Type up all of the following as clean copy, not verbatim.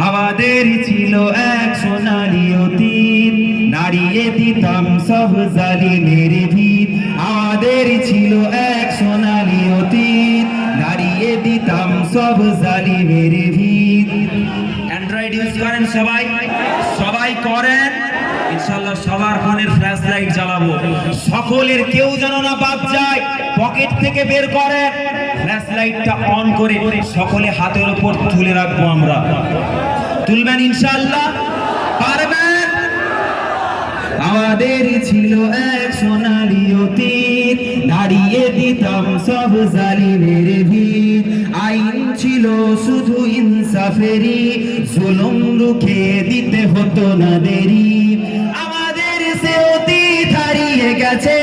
আমাদের ছিল এক সোনালী অতীত, নাড়িয়ে দিতাম সব জালিমের ভিত। আমাদের ছিল এক সোনালী অতীত, নাড়িয়ে দিতাম সব জালিমের ভিত। অ্যান্ড্রয়েড ইউজ করেন সবাই? সবাই করেন ইনশাআল্লাহ। সবার ফোনের ফ্ল্যাশ লাইট জ্বালাবো, সকলের কেউ যেন না বাদ যায়। পকেট থেকে বের করেন ফ্ল্যাশ লাইটটা অন করে সকলে হাতের উপর তুলে রাখবো আমরা। তুলবেন ইনশাআল্লাহ? পারবেন? আমাদের ছিল এক সোনালী অতীত, নাড়িয়ে দিতাম সব জালিমের ভিত। আইন ছিল শুধু ইনসাফেরই, জুলুম রুখে দিতে হতো না দেরি। আমাদের সে অতীত হারিয়ে গেছে,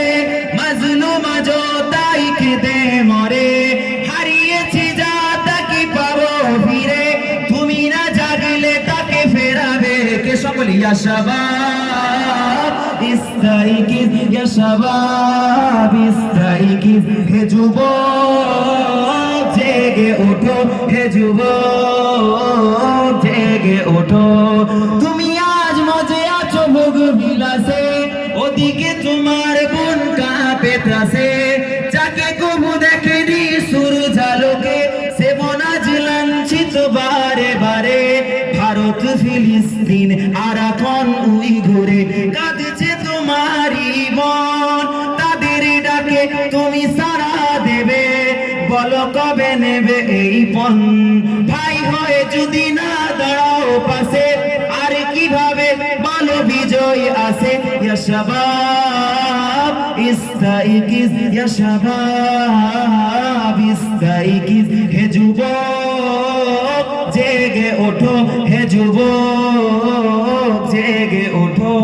মাজলুম আজও তাই কেঁদে মরে। হারিয়েছি যা তাকে পাবো ফিরে, তুমি না জাগলে তাকে ফেরাবে কে? সকলে ইয়া শাবাব ইস্তাইকিজ, ইয়া শাবাব ইস্তাইকিজ। হে যুবক জেগে ওঠো, হে যুবক জেগে ওঠো। তুমি আজ মজে আছো ভোগ বিলাসে, ওদিকে তোমার বোন কাঁপে ত্রাসে। যাকে কবু দেখেনি সূর্য আলোকে, সে মনাজ লাঞ্ছিত বারে বারে। ভারত ফিলিস্তিন আরাকান উইঘুরে, কাঁদছে তোমারই মন। তাদের ডাকে তুমি সাড়া দেবে, বলো কবে নেবে এই পণ? ভাই হয়ে যদি না দাঁড়াও পাশে, আর কিভাবে বলো বিজয় আসে? ইয়া শাবাব ইস্তাইকিজ, ইয়া শাবাব ইস্তাইকিজ। হে যুবক জেগে ওঠো, হে যুবক জেগে ওঠো।